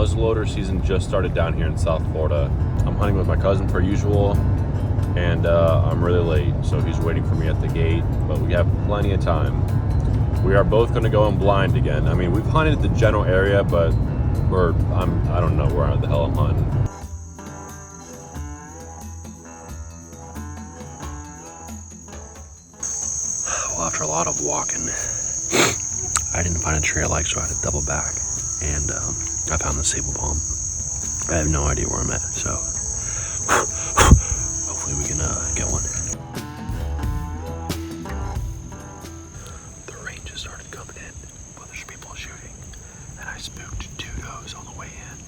muzzleloader season just started down here in South Florida. I'm hunting with my cousin per usual, and I'm really late, so he's waiting for me at the gate, but we have plenty of time. We are both going to go in blind again. I mean, we've hunted the general area, but I don't know where the hell I'm hunting. Well, after a lot of walking, I didn't find a tree I liked, so I had to double back, and I found the sable palm. I have no idea where I'm at, so hopefully we can get one. The rain just started coming in, but there's people shooting, and I spooked 2 does on the way in.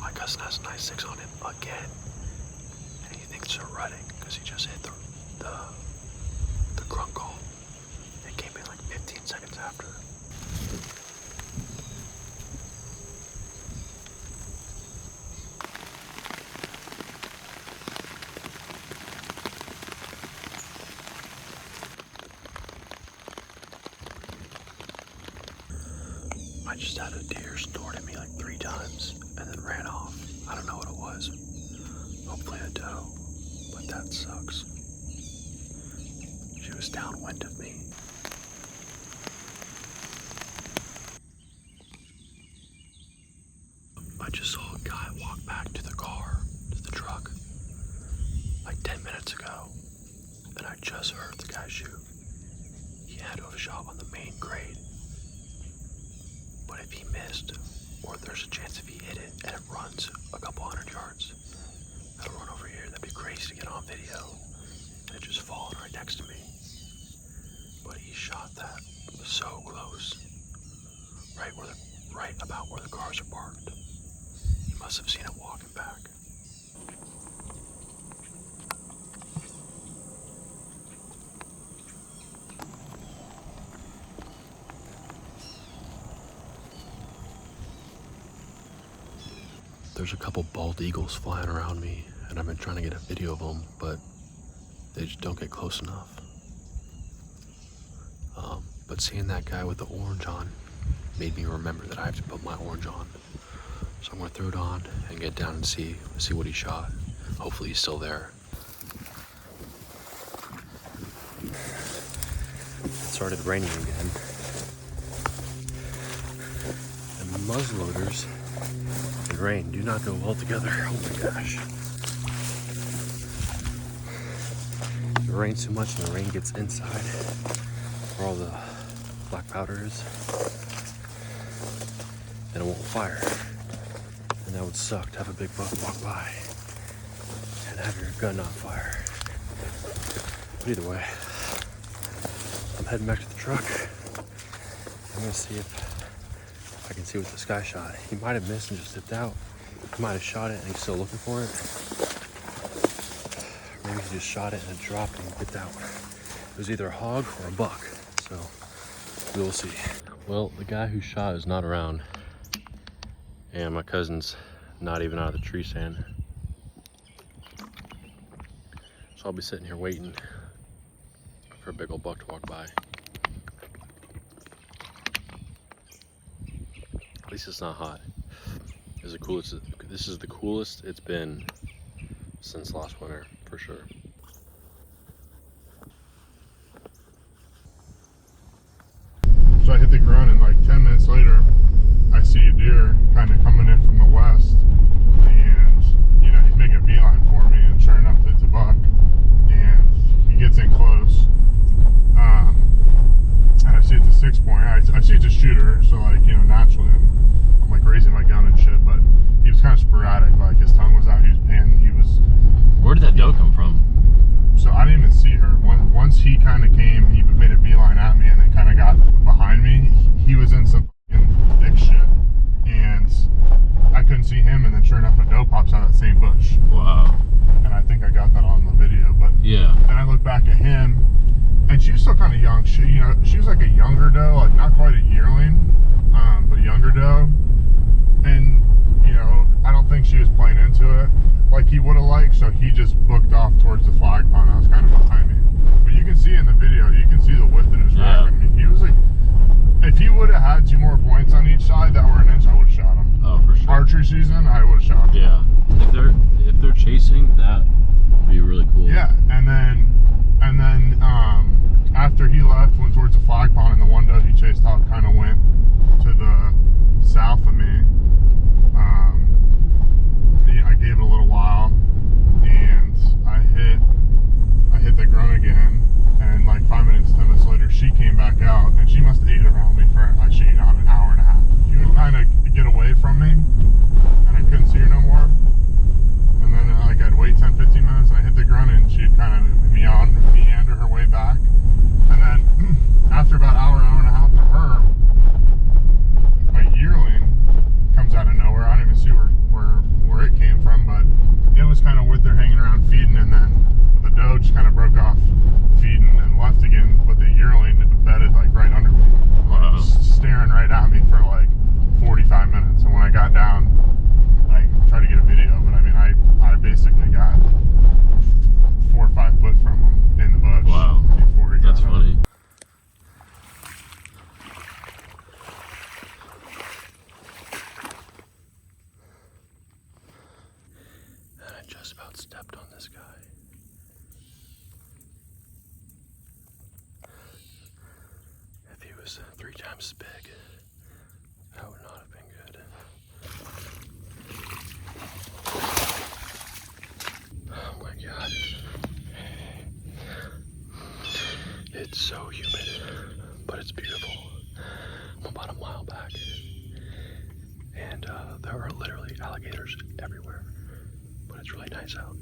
My cousin has a nice 6 on him again, and he thinks they're rutting because he just hit the grunt call. It came in like 15 seconds after. I just had a deer snort at me like 3 times and then ran off. I don't know what it was. Hopefully a doe, but that sucks. She was downwind of me. I just saw a guy walk back to the car, to the truck, like 10 minutes ago, and I just heard the guy shoot. He had to have shot on the main grade. But if he missed, or there's a chance if he hit it and it runs a couple 100 yards, it'll run over here. That'd be crazy to get on video. And it just falling right next to me. But he shot that so close, right about where the cars are parked. He must have seen it walking back. There's a couple bald eagles flying around me, and I've been trying to get a video of them, but they just don't get close enough. But seeing that guy with the orange on made me remember that I have to put my orange on. So I'm gonna throw it on and get down and see what he shot. Hopefully he's still there. It started raining again. And muzzleloaders and rain do not go well together. Oh my gosh. It rains too much and the rain gets inside where all the black powder is, and it won't fire. And that would suck to have a big buck walk by and have your gun not fire. But either way, I'm heading back to the truck. I'm gonna see if I can see what this guy shot. He might have missed and just dipped out. He might have shot it and he's still looking for it. Maybe he just shot it and it dropped and he dipped out. It was either a hog or a buck, so we will see. Well, the guy who shot is not around, and my cousin's not even out of the tree stand. So I'll be sitting here waiting for a big old buck to walk by. At least it's not hot. This is the coolest it's been since last winter, for sure. So I hit the ground, and like 10 minutes later, I see a deer kind of coming in from the west, and you know, he's making a beeline for me, and sure enough, it's a buck, and he gets in close, and I see it's a 6 point. I see it's a shooter, so like, you know, naturally I'm like raising my gun and shit, but he was kind of sporadic. Like his tongue was out, he was panting, he was. Where did that doe come from? So I didn't even see her. Once he kind of came, he made a beeline at me and then kind of got behind me. He was in some thick shit, and I couldn't see him. And then sure enough, a doe pops out of that same bush. Wow. And I think I got that on the video. But yeah. Then I look back at him, and she was still kind of young. She, you know, she was like a younger doe, like not quite a yearling, but a younger doe. And you know, I don't think she was playing into it like he would have liked, so he just booked off towards the flag pond. I was kind of behind me, but you can see in the video, you can see the width in his rack. I mean, he was like, if he would have had 2 more points on each side that were an inch, I would have shot him. season, I would have shot them. Yeah. If they're chasing, that would be really cool. Yeah, and then after he left, went towards the flag pond, and the one doe he chased off kind of went to the south of me. I gave it a little while, and I hit the grunt again, and like 5 minutes, 10 minutes later, she came back out, and she must have ate around me for, I shit you not, an hour and a half. She was trying to get away from me, and I couldn't see her no more. And then like I'd wait 10, 15 minutes, and I hit the grunt, and she'd kind of meander her way back. And then after about hour and a half for her, a yearling comes out of nowhere. I don't even see where it came from, but it was kind of with her hanging around feeding, and then the doe just kind of broke off feeding and left again, but the yearling bedded like right under me, like just staring right at me for like 45 minutes. And when I got down, I tried to get a video, but I mean, I basically got 4 or 5 foot from him in the bush. Wow, before he got that's funny. And I just about stepped on this guy. If he was 3 times as big, that would not have been good. Oh my god. It's so humid, but it's beautiful. I'm about a mile back, and there are literally alligators everywhere, but it's really nice out.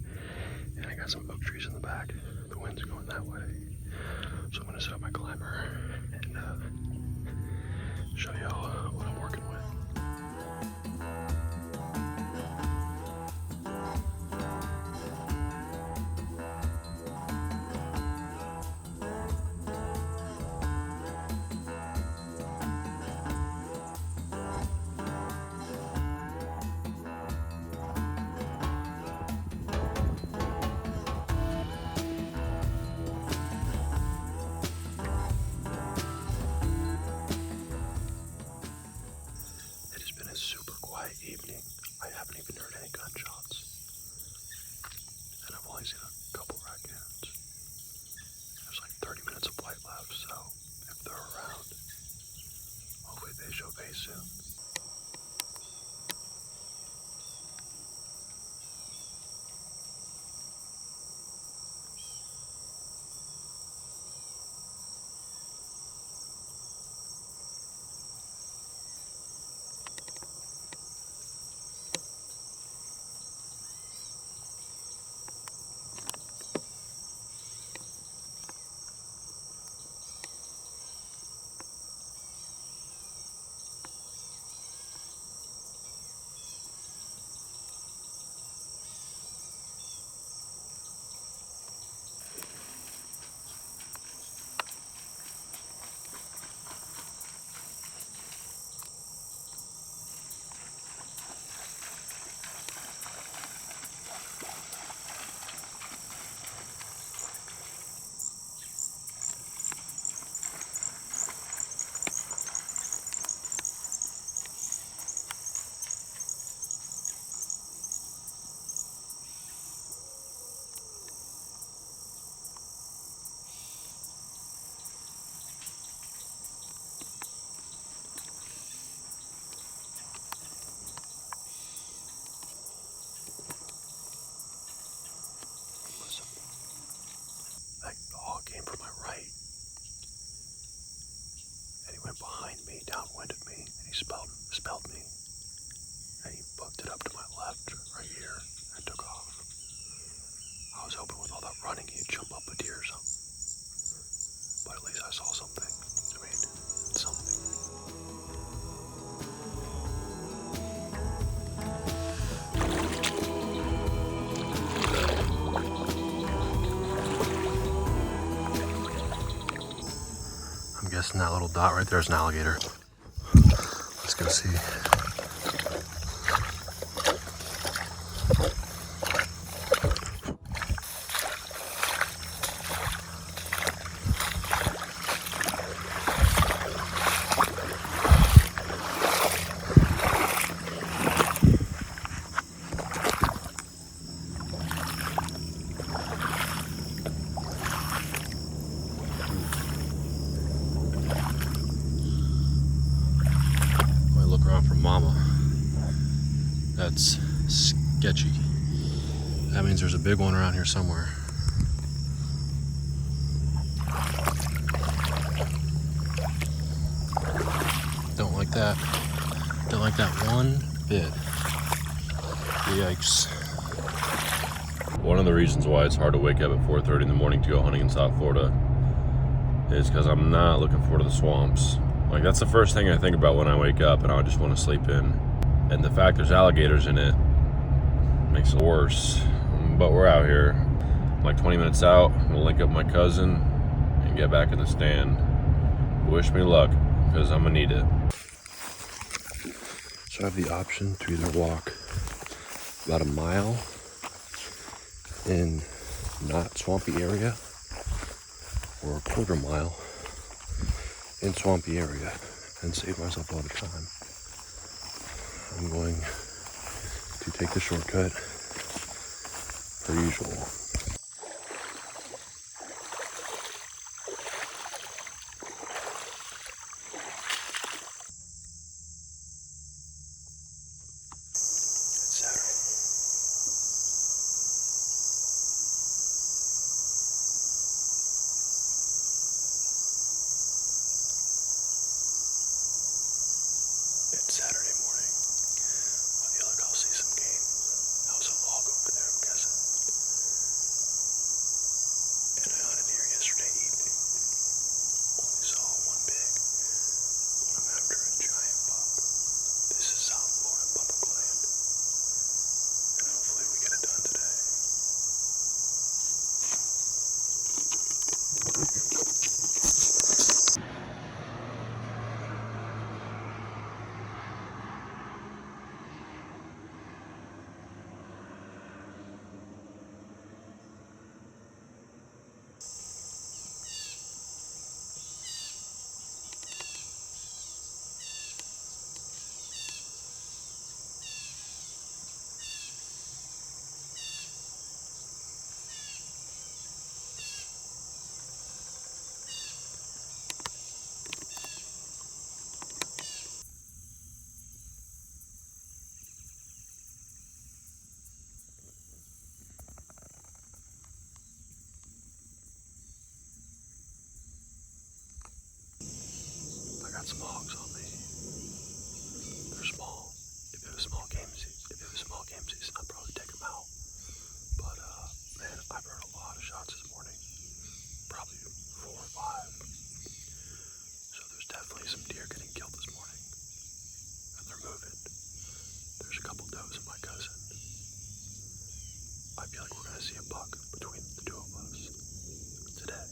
And I got some oak trees in the back. The wind's going that way, so I'm gonna set up my climber and show you what I'm working with. Evening. I haven't even heard any gunshots, and I've only seen a couple raccoons. There's like 30 minutes of flight left, so if they're around, hopefully they show face soon. Behind me, downwind of me, and he spelled me, and he booked it up to my left right here and took off. I was hoping with all that running he'd jump up a deer or something, but at least I saw something. I mean, something. I'm guessing that little dot right there is an alligator. Let's go see. mama. That's sketchy. That means there's a big one around here somewhere. Don't like that. Don't like that one bit. Yikes. One of the reasons why it's hard to wake up at 4:30 in the morning to go hunting in South Florida is because I'm not looking forward to the swamps. Like, that's the first thing I think about when I wake up, and I just want to sleep in. And the fact there's alligators in it makes it worse. But we're out here. I'm like 20 minutes out. We'll link up with my cousin and get back in the stand. Wish me luck, because I'm gonna need it. So I have the option to either walk about a mile in not swampy area or a quarter mile in swampy area and save myself a lot of time. I'm going to take the shortcut per usual. It's Saturday morning. I feel like I'll see some game. I was a log over there, I'm guessing. And I hunted here yesterday evening. Only saw one big. But I'm after a giant buck. This is South Florida public land. And hopefully we get it done today. I got some hogs on me. They're small. If it was small game season, I'd probably take them out. But man, I've heard a lot of shots this morning. Probably 4 or 5. So there's definitely some deer getting killed this morning. And they're moving. There's a couple does in my cousin. I feel like we're gonna see a buck between the two of us today.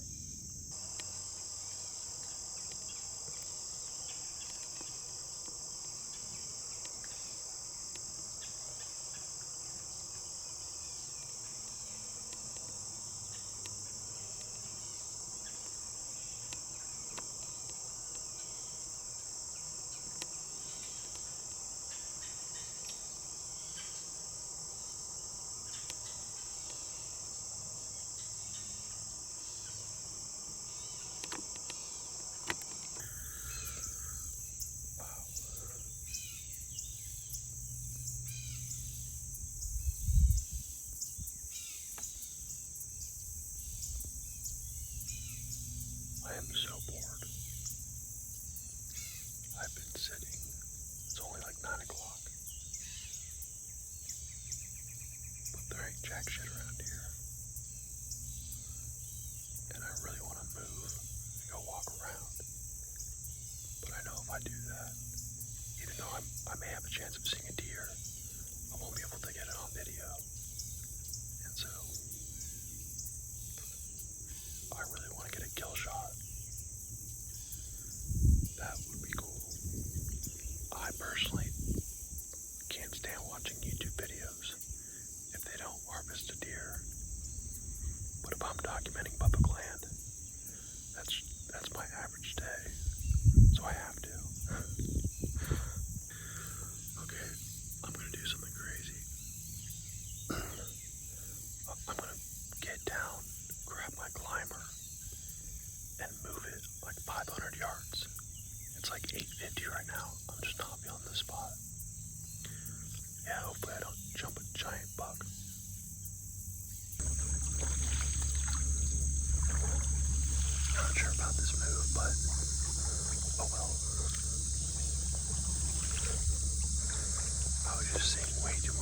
just seeing way too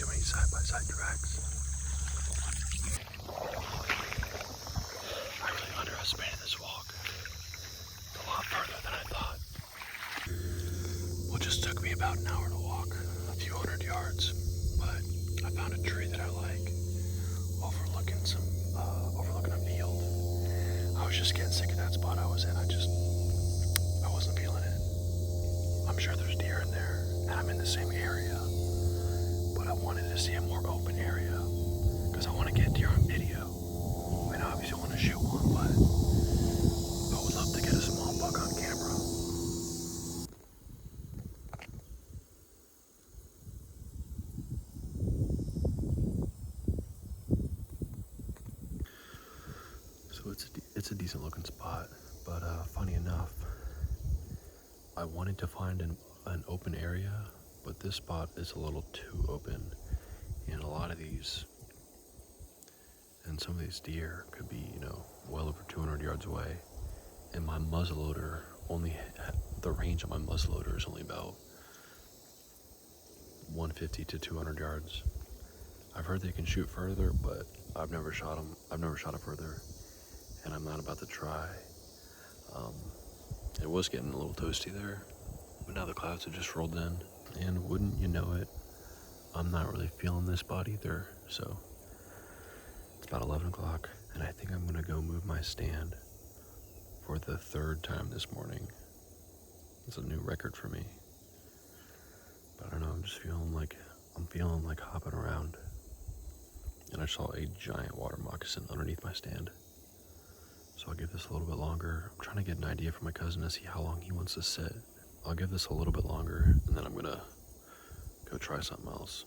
many side-by-side tracks. I really underestimated this walk. It's a lot further than I thought. Well, it just took me about an hour to walk, a few hundred yards, but I found a tree that I like, overlooking a field. I was just getting sick of that spot I was in. I wasn't feeling it. I'm sure there's deer in there, and I'm in the same area, but I wanted to see a more open area, because I want to get deer on video. I mean, obviously want to shoot one, but I would love to get a small buck on camera. So it's a decent looking spot, but funny enough, I wanted to find an open area, but this spot is a little too open, and a lot of these, and some of these deer could be, well over 200 yards away, and my muzzleloader the range of my muzzleloader is only about 150 to 200 yards. I've heard they can shoot further, but I've never shot it further, and I'm not about to try. It was getting a little toasty there, but now the clouds have just rolled in, and wouldn't you know it, I'm not really feeling this spot either. So it's about 11 o'clock, and I think I'm gonna go move my stand for the third time this morning. It's a new record for me, but I don't know, I'm feeling like hopping around, and I saw a giant water moccasin underneath my stand. So I'll give this a little bit longer. I'm trying to get an idea from my cousin to see how long he wants to sit. I'll give this a little bit longer, and then I'm gonna go try something else.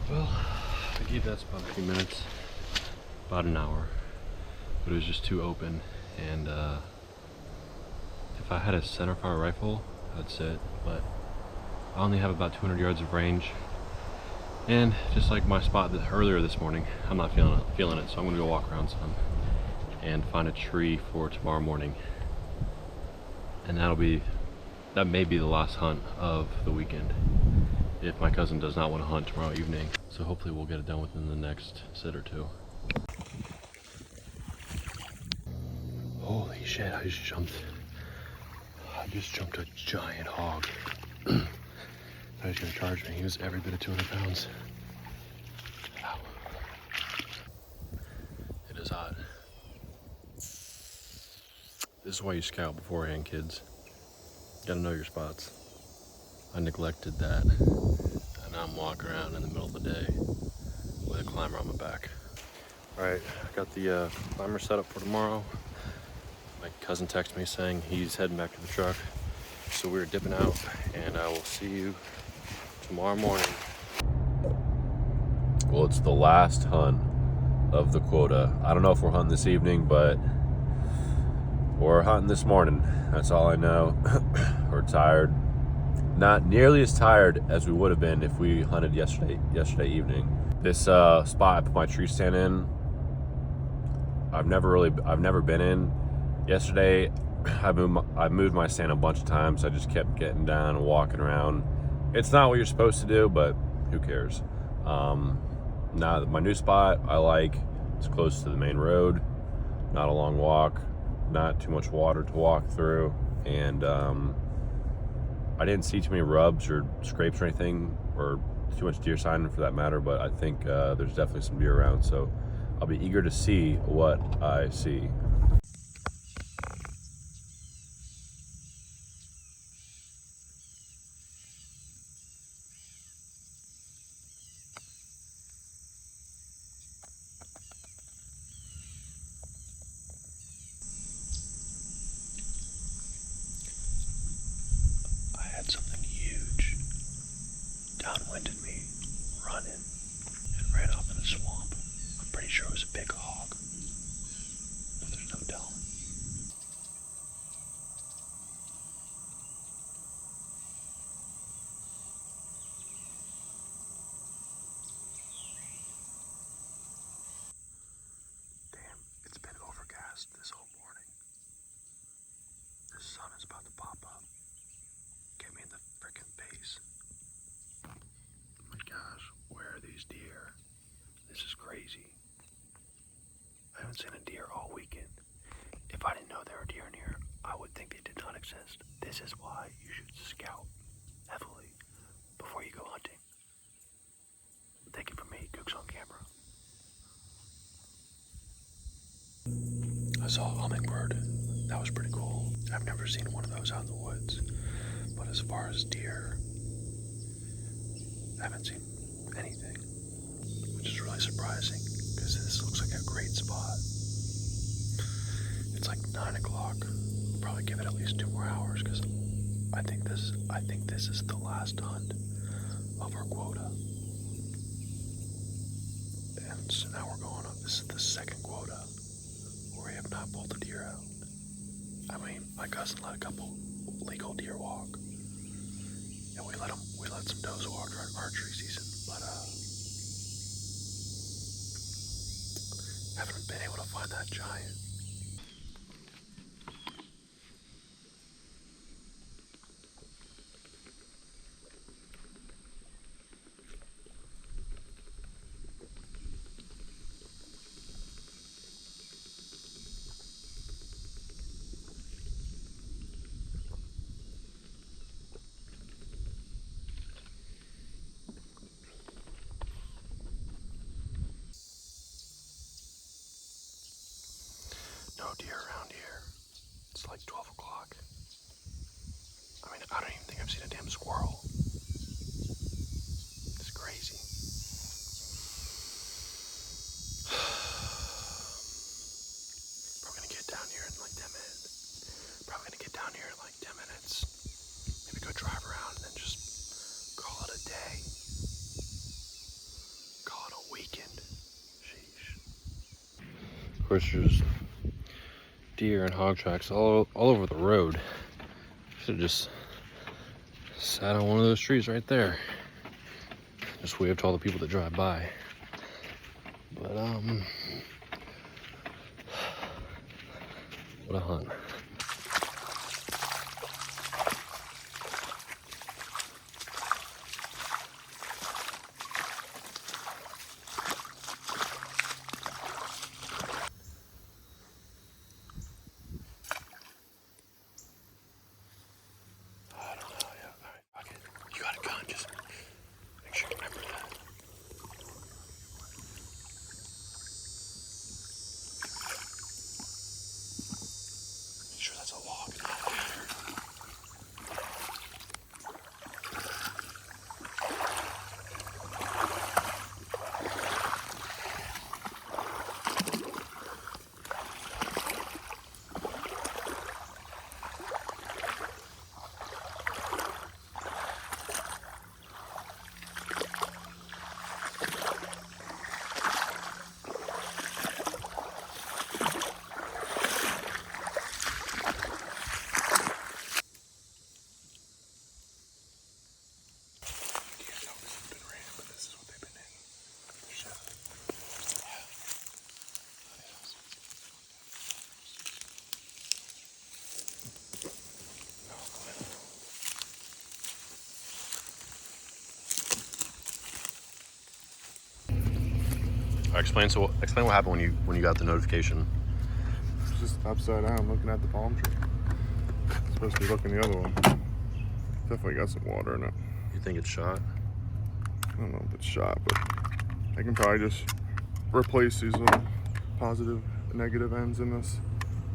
Well, I gave that spot a few minutes, about an hour, but it was just too open, and if I had a centerfire rifle, I'd sit, but I only have about 200 yards of range, and just like my spot earlier this morning, I'm not feeling it, so I'm gonna go walk around some and find a tree for tomorrow morning, and that may be the last hunt of the weekend, if my cousin does not want to hunt tomorrow evening. So hopefully we'll get it done within the next sit or two. Holy shit, I just jumped a giant hog. I was gonna charge me. He was every bit of 200 pounds. Ow. It is hot. This is why you scout beforehand, kids. You gotta know your spots. I neglected that, and now I'm walking around in the middle of the day with a climber on my back. All right, I got the climber set up for tomorrow. My cousin texted me saying he's heading back to the truck, so we're dipping out, and I will see you tomorrow morning. Well, it's the last hunt of the quota. I don't know if we're hunting this evening, but we're hunting this morning. That's all I know. We're tired. Not nearly as tired as we would have been if we hunted yesterday evening. This spot I put my tree stand in, I've never been in. Yesterday, I moved my stand a bunch of times. I just kept getting down and walking around. It's not what you're supposed to do, but who cares? Now my new spot, I like. It's close to the main road, not a long walk, not too much water to walk through, and I didn't see too many rubs or scrapes or anything, or too much deer sign for that matter, but I think there's definitely some deer around, so I'll be eager to see what I see. Something huge downwinded me, running, and ran off in the swamp. I'm pretty sure it was a big hog. But exist. This is why you should scout heavily before you go hunting. Take it from me, Gooks on camera. I saw a hummingbird. That was pretty cool. I've never seen one of those out in the woods. But as far as deer, I haven't seen anything, which is really surprising because this looks like a great spot. It's like 9 o'clock. I'll probably give it at least 2 more hours because I think this is the last hunt of our quota. And so now we're going up. This is the second quota where we have not pulled a deer out. I mean, my cousin let a couple legal deer walk, and we let some does walk during archery season, but haven't been able to find that giant. No deer around here. It's like 12 o'clock. I mean, I don't even think I've seen a damn squirrel. It's crazy. Probably gonna get down here in like 10 minutes. Maybe go drive around and then just call it a day. Call it a weekend. Sheesh. Of course, there's deer and hog tracks all over the road. Should have just sat on one of those trees right there. Just wave to all the people that drive by. But what a hunt. You got a gun, just make sure you remember that. Make sure that's a log, not a ladder. Explain what happened when you got the notification. It's just upside down looking at the palm tree. It's supposed to be looking the other one. Definitely got some water in it. You think it's shot? I don't know if it's shot, but I can probably just replace these little positive and negative ends in this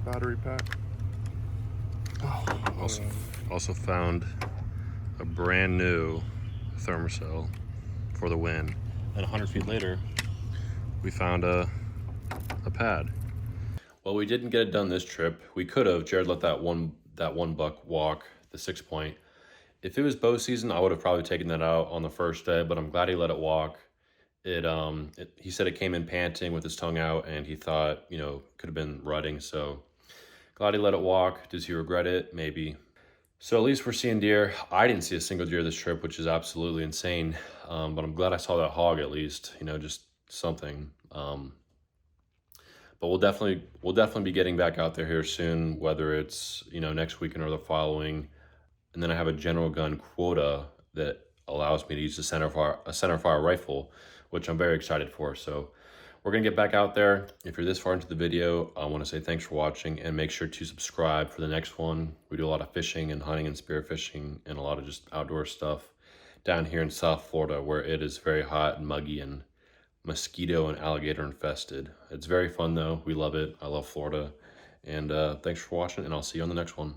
battery pack. Also found a brand new thermocell for the win. And 100 feet later, we found a pad. Well, we didn't get it done this trip. We could have. Jared let that one buck walk the 6 point. If it was bow season, I would have probably taken that out on the first day, but I'm glad he let it walk. He said it came in panting with his tongue out, and he thought, could have been rutting. So glad he let it walk. Does he regret it? Maybe. So at least we're seeing deer. I didn't see a single deer this trip, which is absolutely insane. But I'm glad I saw that hog at least, just something. But we'll definitely be getting back out there here soon, whether it's, next weekend or the following. And then I have a general gun quota that allows me to use a centerfire rifle, which I'm very excited for. So we're gonna get back out there. If you're this far into the video, I want to say thanks for watching, and make sure to subscribe for the next one. We do a lot of fishing and hunting and spearfishing and a lot of just outdoor stuff down here in South Florida, where it is very hot and muggy and mosquito and alligator infested. It's very fun though. We love it. I love Florida. And thanks for watching, and I'll see you on the next one.